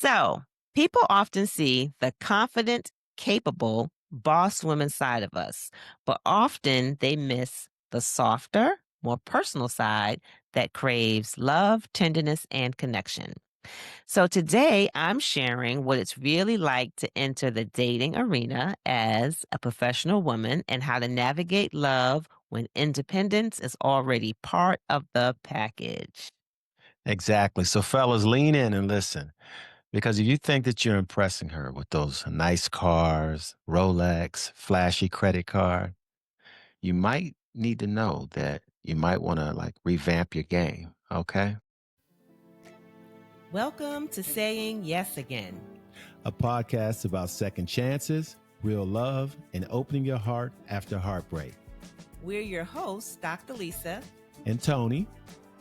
So, people often see the confident, capable boss woman side of us, but often they miss the softer, more personal side that craves love, tenderness, and connection. So, today I'm sharing what it's really like to enter the dating arena as a professional woman and how to navigate love when independence is already part of the package. Exactly. So, fellas, lean in and listen. Because if you think that you're impressing her with those nice cars, Rolex, flashy credit card, you might need to know that you might want to revamp your game. Okay. Welcome to Saying Yes Again. A podcast about second chances, real love, and opening your heart after heartbreak. We're your hosts, Dr. Lisa, And Tony.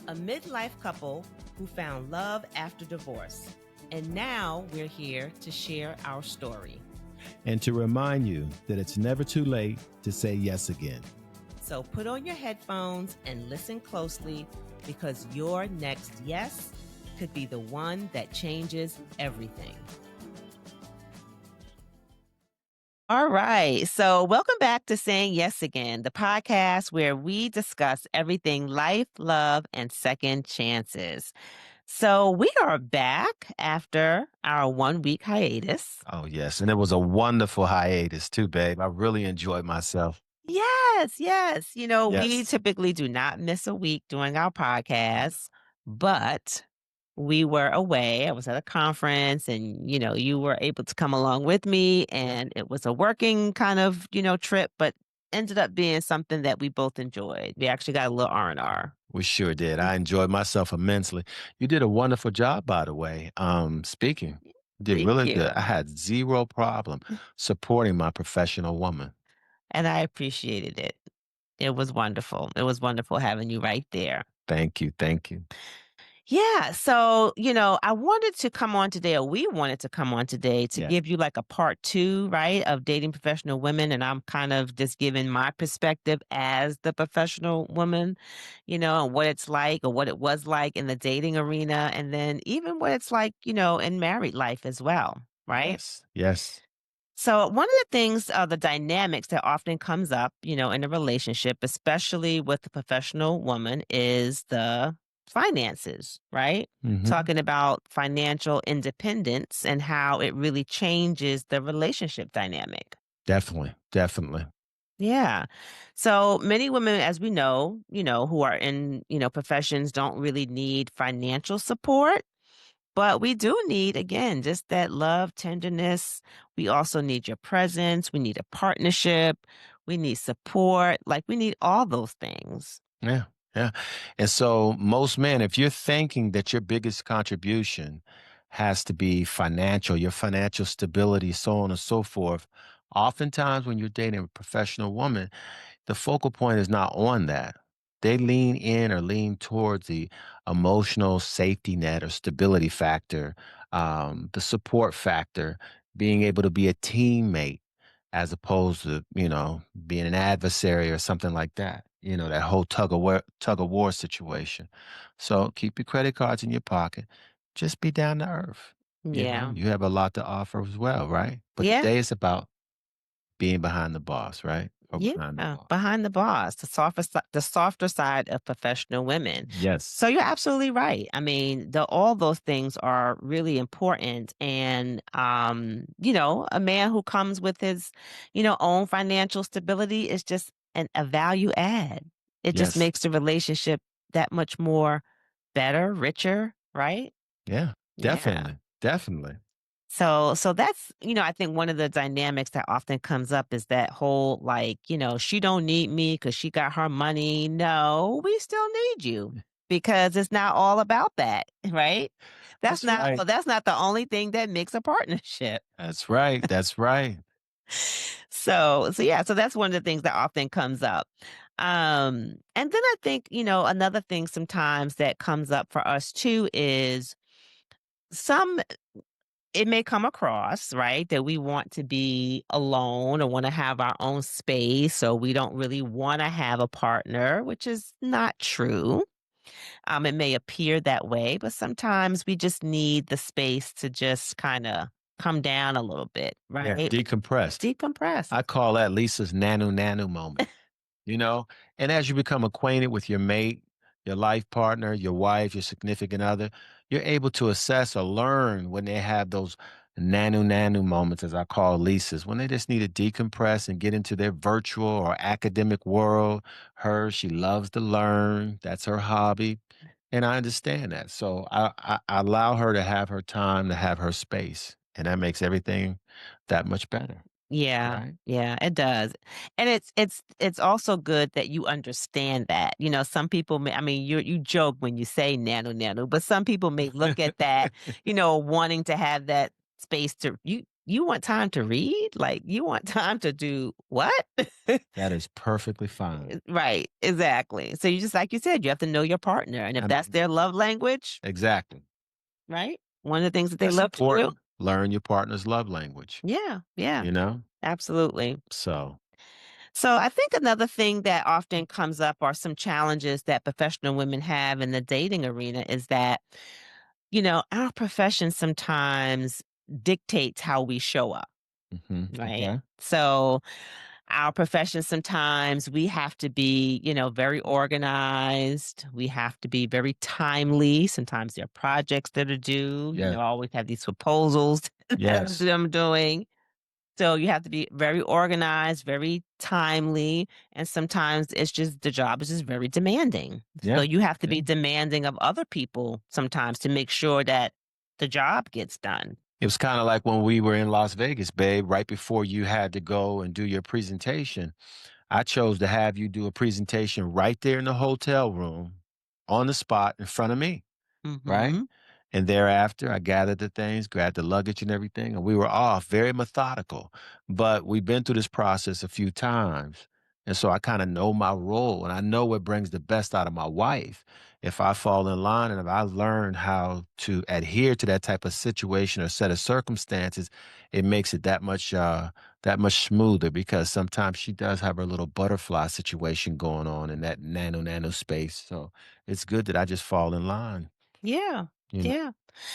a midlife couple who found love after divorce. And now we're here to share our story. And to remind you that it's never too late to say yes again. So put on your headphones and listen closely because your next yes could be the one that changes everything. All right. So, welcome back to Saying Yes Again, the podcast where we discuss everything life, love, and second chances. So, we are back after our 1 week hiatus. Oh, yes. And it was a wonderful hiatus, too, babe. I really enjoyed myself. Yes, yes. We Yes. typically do not miss a week doing our podcast, but we were away. I was at a conference and, you were able to come along with me and it was a working kind of, trip, but ended up being something that we both enjoyed. We actually got a little R&R. We sure did. I enjoyed myself immensely. You did a wonderful job, by the way. Speaking, you did Thank really you. good. I had zero problem supporting my professional woman. And I appreciated it. It was wonderful. It was wonderful having you right there. Thank you. Thank you. Yeah. So, I wanted to come on today, or we wanted to come on today to Yeah. give you like a part two, right, of dating professional women. And I'm kind of just giving my perspective as the professional woman, and what it's like or what it was like in the dating arena. And then even what it's like, in married life as well, right? Yes. Yes. So one of the things, the dynamics that often comes up, in a relationship, especially with the professional woman, is the finances, right? Hmm. Talking about financial independence and how it really changes the relationship dynamic. Definitely. Definitely. Yeah. So many women, as we know, who are in, professions don't really need financial support, but we do need, again, just that love, tenderness. We also need your presence. We need a partnership. We need support. Like we need all those things. Yeah. Yeah. And so, most men, if you're thinking that your biggest contribution has to be financial, your financial stability, so on and so forth, oftentimes when you're dating a professional woman, the focal point is not on that. They lean in or lean towards the emotional safety net or stability factor, the support factor, being able to be a teammate as opposed to, being an adversary or something like that. That whole tug of war situation. So keep your credit cards in your pocket. Just be down to earth. Yeah. You have a lot to offer as well, right? But Yeah. today it's about being behind the boss, right? Or Yeah, behind the boss. behind the boss, the softer side of professional women. So Yes. you're absolutely right. I mean, all those things are really important, and a man who comes with his, own financial stability is just a value add. It just Yes. makes the relationship that much more better, richer, right? Yeah. Yeah. Definitely. Definitely. So that's, I think one of the dynamics that often comes up is that whole like, she don't need me because she got her money. No, we still need you because it's not all about that, right? That's That's not right. well, that's not the only thing that makes a partnership. That's right. That's right. So yeah, so that's one of the things that often comes up. And then I think, another thing sometimes that comes up for us too is some it may come across, right, that we want to be alone or want to have our own space, so we don't really want to have a partner, which is not true. It may appear that way, but sometimes we just need the space to just kind of come down a little bit, Yeah. right? Decompress. Decompress. I call that Lisa's nanu nanu moment. You know, and as you become acquainted with your mate, your life partner, your wife, your significant other, you're able to assess or learn when they have those nanu nanu moments, as I call Lisa's, when they just need to decompress and get into their virtual or academic world. Her, she loves to learn. That's her hobby. And I understand that. So I allow her to have her time, to have her space. And that makes everything that much better. Yeah, Right. yeah, it does. And it's also good that you understand that. Some people may I mean, you joke when you say nano nano, but some people may look at that, wanting to have that space to you want time to read? Like you want time to do what? That is perfectly fine. Right, exactly. So you just like you said, you have to know your partner. And if And that's their love language, exactly. right? One of the things that they That's love to do. important. Learn your partner's love language, Yeah, yeah, you know? absolutely. So, So I think another thing that often comes up are some challenges that professional women have in the dating arena is that, our profession sometimes dictates how we show up, right? okay. So our profession sometimes we have to be, very organized. We have to be very timely. Sometimes there are projects that are due. Yeah. I always have these proposals that Yes. I'm doing. So you have to be very organized, very timely, and sometimes it's just the job is just very demanding. So Yeah. you have to Yeah. be demanding of other people sometimes to make sure that the job gets done. It was kind of like when we were in Las Vegas, babe, right before you had to go and do your presentation. I chose to have you do a presentation right there in the hotel room on the spot in front of me. Right? Mhm. And thereafter, I gathered the things, grabbed the luggage and everything, and we were off, very methodical. But we've been through this process a few times. And so I kind of know my role and I know what brings the best out of my wife. If I fall in line and if I learn how to adhere to that type of situation or set of circumstances, it makes it that much smoother because sometimes she does have her little butterfly situation going on in that nano space. So it's good that I just fall in line. Yeah. You know, Yeah.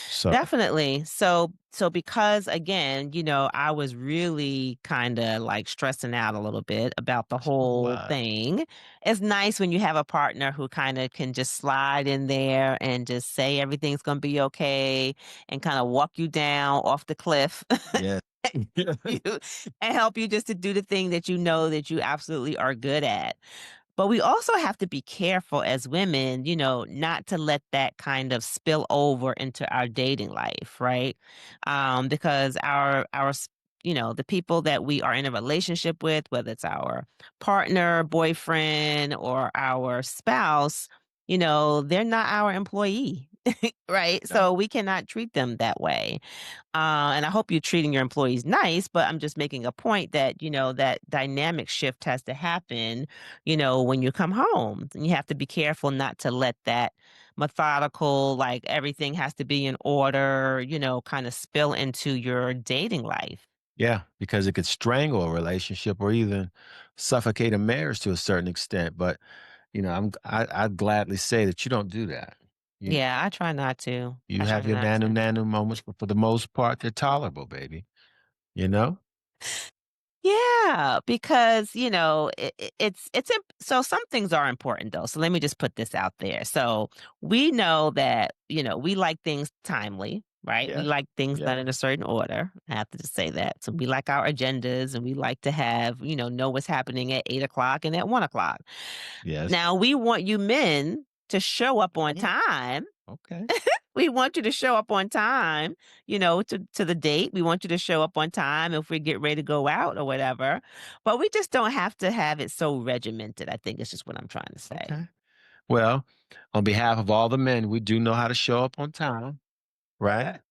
so Definitely. So because again, I was really kind of like stressing out a little bit about the so whole what? thing. It's nice when you have a partner who kind of can just slide in there and just say everything's going to be okay and kind of walk you down off the cliff. Yeah. you and help you just to do the thing that you know that you absolutely are good at. But we also have to be careful as women, not to let that kind of spill over into our dating life, right? Because the people that we are in a relationship with, whether it's our partner, boyfriend, or our spouse, they're not our employee, right? No. So we cannot treat them that way. And I hope you're treating your employees nice, but I'm just making a point that, that dynamic shift has to happen, when you come home. And you have to be careful not to let that methodical, like everything has to be in order, kind of spill into your dating life. Yeah, because it could strangle a relationship or even suffocate a marriage to a certain extent. But I'd gladly say that you don't do that. You Yeah, I try not to. you I try have your not nanu to. nanu moments, but for the most part, they're tolerable, baby. You know? Yeah, because so some things are important though. So let me just put this out there. So we know that we like things timely, right? We Yes. like things Yeah. done in a certain order. I have to just say that. So we like our agendas, and we like to have know what's happening at 8 o'clock and at 1 o'clock. Yes. Now we want you men to show up on time. Okay. We want you to show up on time, to the date. We want you to show up on time if we get ready to go out or whatever. But we just don't have to have it so regimented. I think it's just what I'm trying to say. Okay. Well, on behalf of all the men, we do know how to show up on time, right?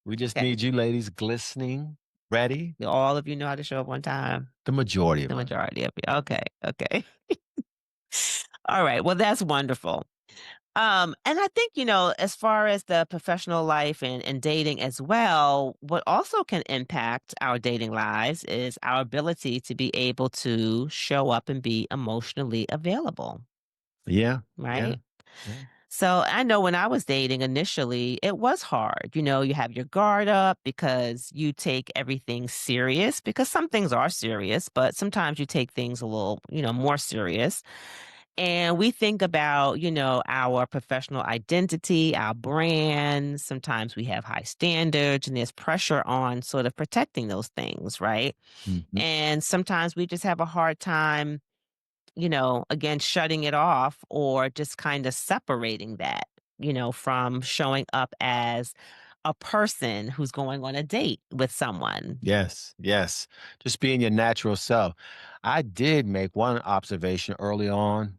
We just Okay. need you ladies glistening, ready. All of you know how to show up on time. The majority of The us. majority of you. Okay. Okay. All right. Well, that's wonderful. And I think, as far as the professional life and dating as well, what also can impact our dating lives is our ability to be able to show up and be emotionally available, Yeah. Yeah. right? Yeah. So I know when I was dating initially, it was hard. You have your guard up because you take everything serious, because some things are serious, but sometimes you take things a little, more serious. And we think about, our professional identity, our brand. Sometimes we have high standards and there's pressure on sort of protecting those things, right? Mhm. And sometimes we just have a hard time, again, shutting it off or just kind of separating that, from showing up as a person who's going on a date with someone. Yes, yes. Just being your natural self. I did make one observation early on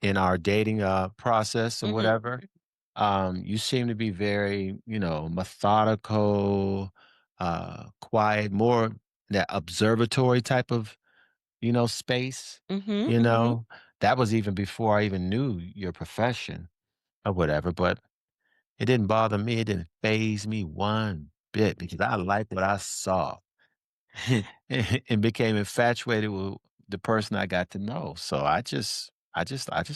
in our dating process or Hmm. whatever. You seem to be very, methodical, quiet, more that observatory type of, space. Hmm. You Hmm. know, that was even before I even knew your profession or whatever. But it didn't bother me. It didn't phase me one bit because I liked what I saw. And became infatuated with the person I got to know. So I just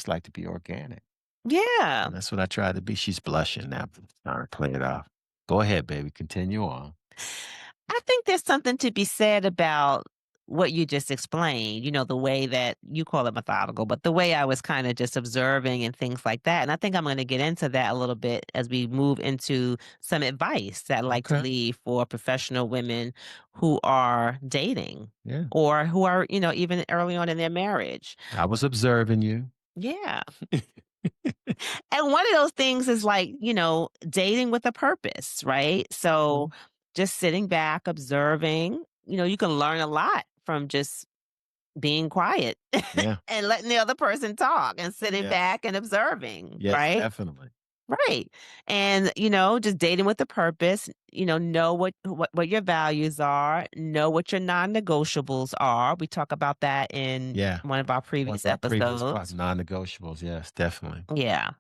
like to be organic. Yeah. And that's what I try to be. She's blushing now. Trying to play it off. Go ahead, baby. Continue on. I think there's something to be said about what you just explained, the way that you call it methodical, but the way I was kind of just observing and things like that. And I think I'm going to get into that a little bit as we move into some advice that I like to Okay. leave for professional women who are dating Yeah. or who are, even early on in their marriage. I was observing you. Yeah. And one of those things is like, dating with a purpose, right? So Mhm. just sitting back, observing, you can learn a lot from just being quiet Yeah. and letting the other person talk and sitting Yes. back and observing, Yes, right? definitely. Right. And, just dating with a purpose, know what your values are, know what your non-negotiables are. We talk about that in Yeah. one of our One of previous our previous episodes. non-negotiables. Yes, definitely. Yeah.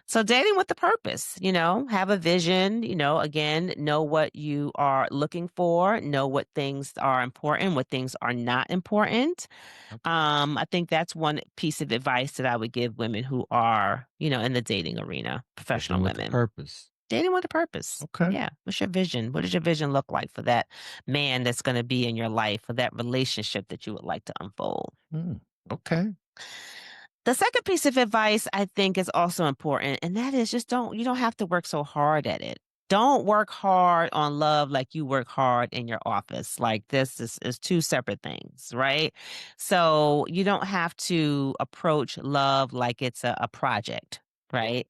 So dating with a purpose, have a vision, again, know what you are looking for, know what things are important, what things are not important. Okay. I think that's one piece of advice that I would give women who are, in the dating arena, Dating professional with a women. purpose. Dating with a purpose. Okay. Yeah. What's your vision? What does your vision look like for that man that's going to be in your life, for that relationship that you would like to unfold? Mm, okay. The second piece of advice I think is also important, and that is just you don't have to work so hard at it. Don't work hard on love like you work hard in your office. Like this is two separate things, right? So you don't have to approach love like it's a project, right?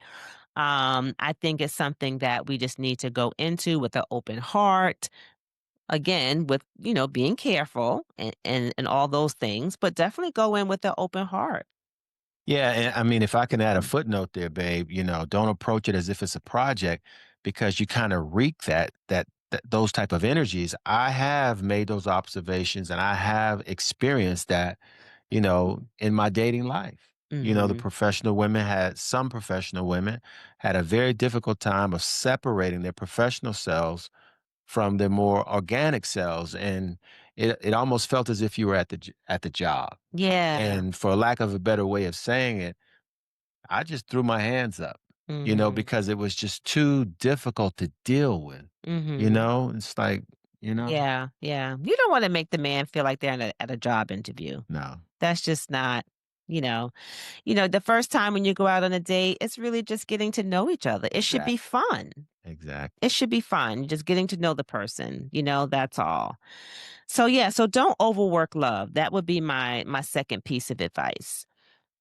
I think it's something that we just need to go into with an open heart. Again, with being careful and all those things, but definitely go in with an open heart. Yeah, and I mean, if I can add a footnote there, babe, don't approach it as if it's a project because you kind of reek that those type of energies. I have made those observations and I have experienced that, in my dating life. The Mhm. professional women had a very difficult time of separating their professional selves from their more organic selves, and it almost felt as if you were at the job. Yeah. And for lack of a better way of saying it, I just threw my hands up, Mhm. because it was just too difficult to deal with. Mhm. It's like, Yeah, yeah. You don't wanna make the man feel like they're at a job interview. no. That's just not, you know the first time when you go out on a date, it's really just getting to know each other. It should be Exactly. fun. Exactly. It should be fun, just getting to know the person, that's all. So, yeah, so don't overwork love. That would be my second piece of advice.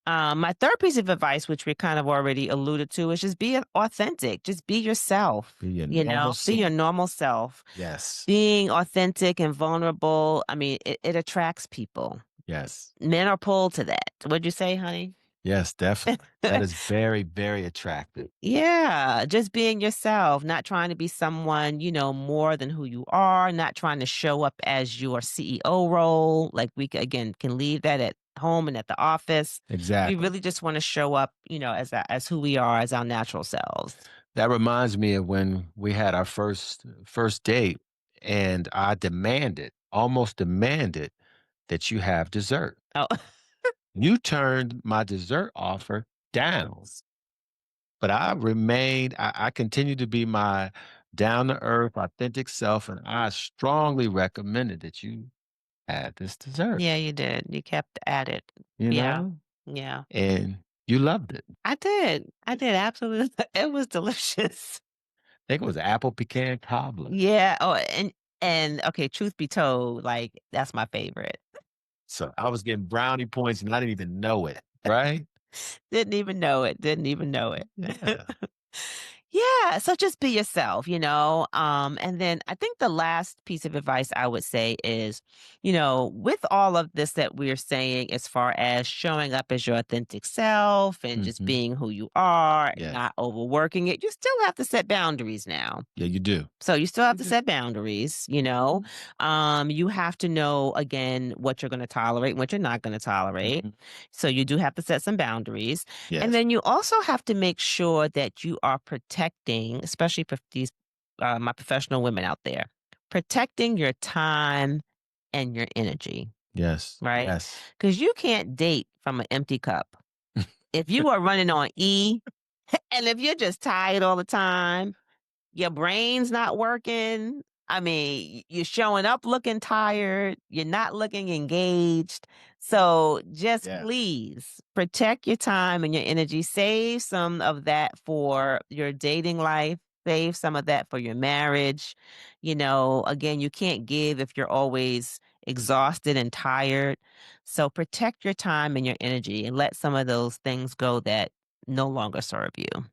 My third piece of advice, which we kind of already alluded to, is just be authentic. Just be yourself, Be your normal be your self. normal self. Yes. Being authentic and vulnerable, I mean, it attracts people. Yes. Men are pulled to that. What'd you say, honey? Yes, definitely. That is very, very attractive. Yeah, just being yourself, not trying to be someone, more than who you are, not trying to show up as your CEO role. Like again, can leave that at home and at the office. We Exactly. really just want to show up, as who we are, as our natural selves. That reminds me of when we had our first date and I almost demanded that you have dessert. Oh, You turned my dessert offer down. But I continue to be my down to earth, authentic self, and I strongly recommended that you add this dessert, Yeah, you did. You kept at it. you Yeah. know, Yeah. and you loved it. I did. I did, absolutely. It was delicious. I think it was apple pecan cobbler. Yeah. Oh, and okay, truth be told, like, that's my favorite. So I was getting brownie points and I didn't even know it, right? Didn't even know it, didn't even know it. Yeah. Yeah, so just be yourself, and then I think the last piece of advice I would say is, with all of this that we're saying as far as showing up as your authentic self and just Mhm. being who you are and Yes. not overworking it, you still have to set boundaries now. Yeah, you do. So you still have You to do. set boundaries. You have to know again what you're going to tolerate, and what you're not going to tolerate. Mhm. So you do have to set some boundaries. And Yes. then you also have to make sure that you are protecting, especially for these my professional women out there, protecting your time and your energy, Yes. right? Yes. Because you can't date from an empty cup. If you are running on E, and if you're just tired all the time, your brain's not working. I mean, you're showing up looking tired. You're not looking engaged. So just Yeah. please protect your time and your energy. Save some of that for your dating life. Save some of that for your marriage. Again, you can't give if you're always exhausted and tired. So protect your time and your energy and let some of those things go that no longer serve you.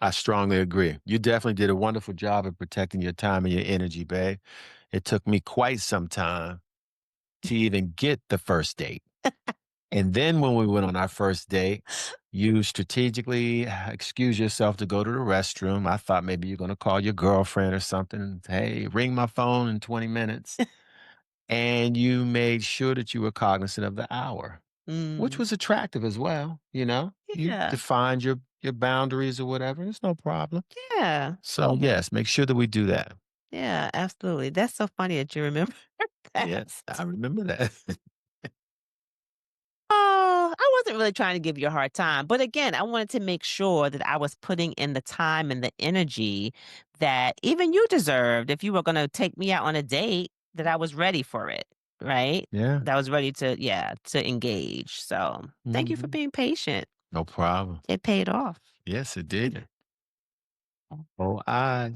I strongly agree. You definitely did a wonderful job of protecting your time and your energy, babe. It took me quite some time to even get the first date. And then when we went on our first date, you strategically excuse yourself to go to the restroom. I thought maybe you're going to call your girlfriend or something. Hey, ring my phone in 20 minutes. And you made sure that you were cognizant of the hour, which Mm, was attractive as well. You know, you yeah. defined your boundaries or whatever. It's no problem. Yeah. So yes, make sure that we do that. Yeah, absolutely. That's so funny that you remember Yeah, that. I remember that. Oh, I wasn't really trying to give you a hard time, but again, I wanted to make sure that I was putting in the time and the energy that even you deserved if you were gonna take me out on a date, that I was ready for it, right? Yeah. That I was ready to yeah, to engage. So, thank you for Mhm. being patient. No problem. It paid off. Yes, it did. Oh, I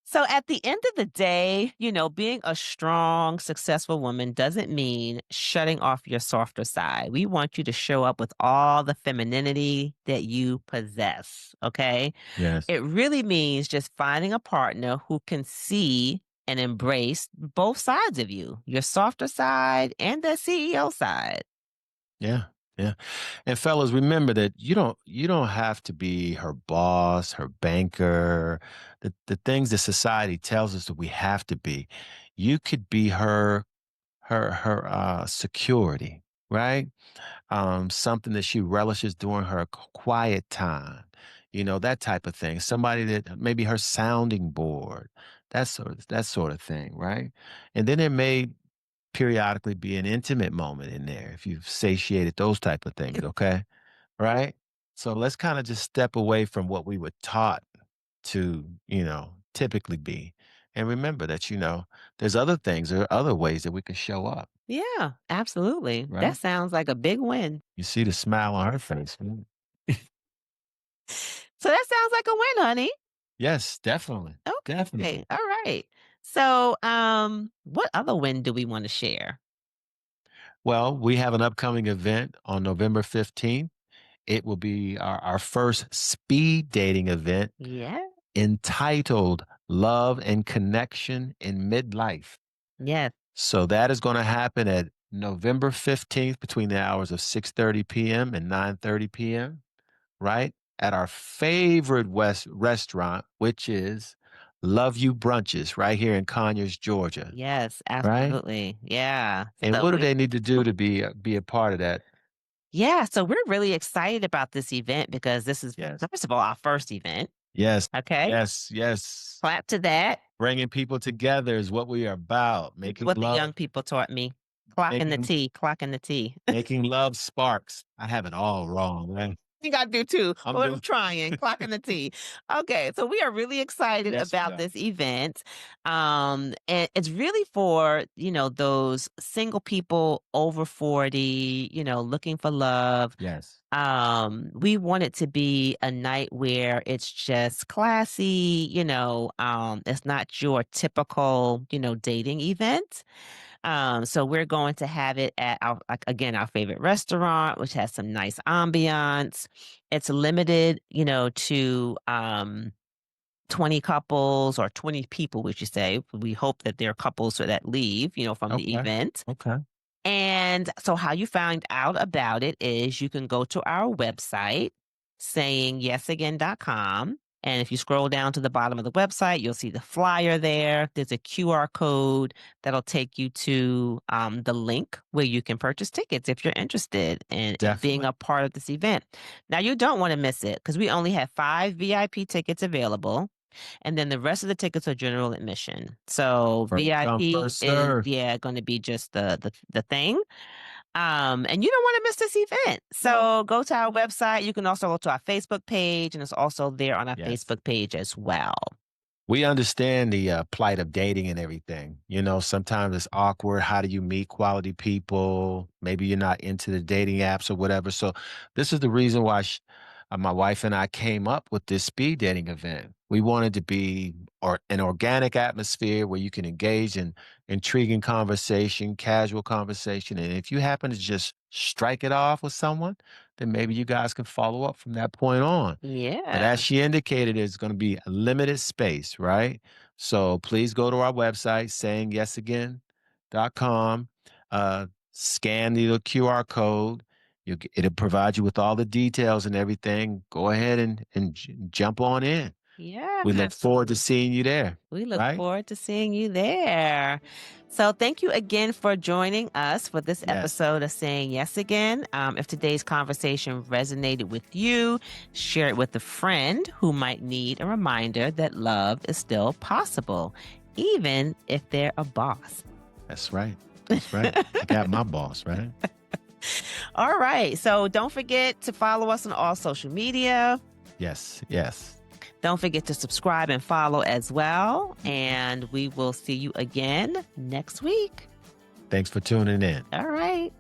So at the end of the day, being a strong, successful woman doesn't mean shutting off your softer side. We want you to show up with all the femininity that you possess. Okay. yes. It really means just finding a partner who can see and embrace both sides of you, your softer side and the CEO side. Yeah. Yeah. And fellas, remember that you don't have to be her boss, her banker, the things that society tells us that we have to be. You could be her security, right? Something that she relishes during her quiet time, that type of thing. Somebody that maybe her sounding board, that sort of thing, right? And then there may periodically be an intimate moment in there if you've satiated those type of things, okay? Right? So let's kind of just step away from what we were taught to, typically be. And remember that, there's other things, there are other ways that we can show up, Yeah, absolutely. That right? sounds like a big win. You see the smile on her face. Mm. So that sounds like a win, honey. Yes, definitely. Okay. Definitely. All right. So, what other win do we want to share? Well, we have an upcoming event on November 15th. It will be our first speed dating event Yeah. entitled Love and Connection in Midlife. Yes. So that is going to happen at November 15th between the hours of 6:30 p.m. and 9:30 p.m., right? At our favorite West restaurant, which is Love You Brunches right here in Conyers, Georgia, Yes, right? absolutely. Yeah. And So what do we they need to do to be a part of that? yeah, so we're really excited about this event because this is Yes. first of all our first event. Yes. Okay. Yes. Yes. Clap to that. Bringing people together is what we are about. It's Making what the young love, people taught me. Clocking the making T, clocking the T. making love sparks. I have it all wrong, man. think I do too, I'm but I'm doing. trying, clocking the T. Okay, so we are really excited Yes, we about are. this event. And it's really for, those single people over 40, looking for love. Yes. We want it to be a night where it's just classy, it's not your typical, dating event. So we're going to have it at our, like, again, our favorite restaurant, which has some nice ambiance. It's limited, to 20 couples or 20 people, we should say. We hope that there are couples that leave, from the Okay. event. Okay. And so how you find out about it is you can go to our website, saying yesagain.com. And if you scroll down to the bottom of the website, you'll see the flyer there. There's a QR code that'll take you to the link where you can purchase tickets if you're interested in being Definitely. a part of this event. Now, you don't want to miss it because we only have 5 VIP tickets available. And then the rest of the tickets are general admission. So First come, VIP first is, serve. yeah, going to be just the thing. And you don't want to miss this event. No. So go to our website. You can also go to our Facebook page, and it's also there on our Yes. Facebook page as well. We understand the plight of dating and everything. Sometimes it's awkward. How do you meet quality people? Maybe you're not into the dating apps or whatever. So, this is the reason why my wife and I came up with this speed dating event. We wanted to be an organic atmosphere where you can engage in intriguing conversation, casual conversation. And if you happen to just strike it off with someone, then maybe you guys can follow up from that point on. But as Yeah. she indicated, it's going to be a limited space, right? So please go to our website, sayingyesagain.com, scan the QR code. It'll provide you with all the details and everything. Go ahead and jump on in. We look Yes. forward to seeing you there, We look right? forward to seeing you there. So, thank you again for joining us for this Yes, episode of Saying Yes Again. If today's conversation resonated with you, share it with a friend who might need a reminder that love is still possible, even if they're a boss. that's right. That's right. I got my boss, right? All right. So, don't forget to follow us on all social media. Yes, yes. Don't forget to subscribe and follow as well. And we will see you again next week. Thanks for tuning in. All right.